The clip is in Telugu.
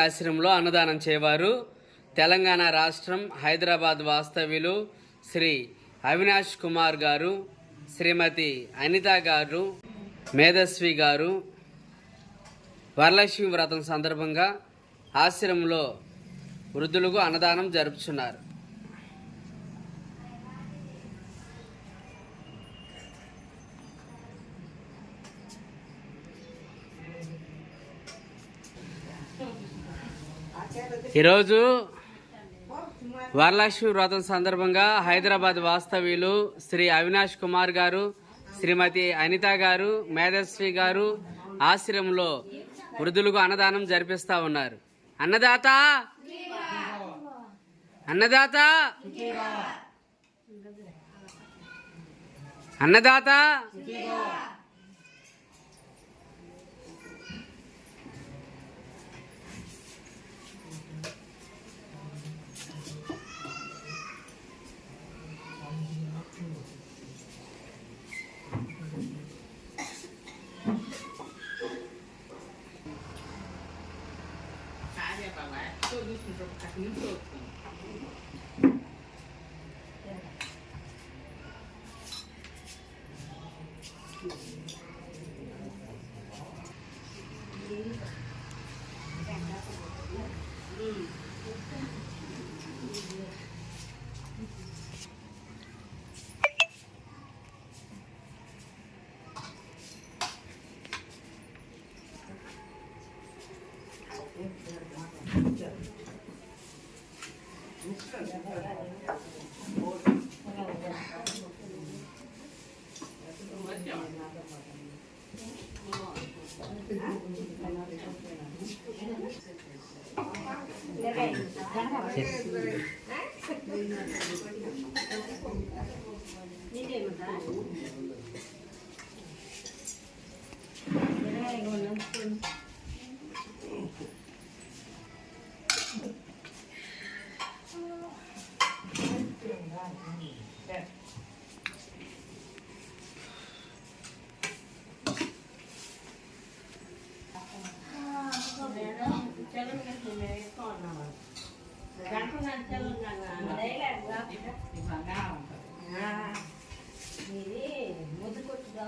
ఆశ్రమంలో అన్నదానం చేయవారు తెలంగాణ రాష్ట్రం హైదరాబాద్ వాస్తవ్యులు శ్రీ అవినాష్ కుమార్ గారు, శ్రీమతి అనిత గారు, మేధస్వి గారు వరలక్ష్మి వ్రతం సందర్భంగా ఆశ్రమంలో వృద్ధులకు అన్నదానం జరుపుతున్నారు. ఈరోజు వరలక్ష్మి వ్రతం సందర్భంగా హైదరాబాద్ వాస్తవ్యులు శ్రీ అవినాష్ కుమార్ గారు, శ్రీమతి అనిత గారు, మేధస్వి గారు ఆశ్రమంలో వృద్ధులకు అన్నదానం జరిపిస్తా ఉన్నారు. అన్నదాత అన్నదాత అన్నదాత ఇది ముద్దు కొట్టుదా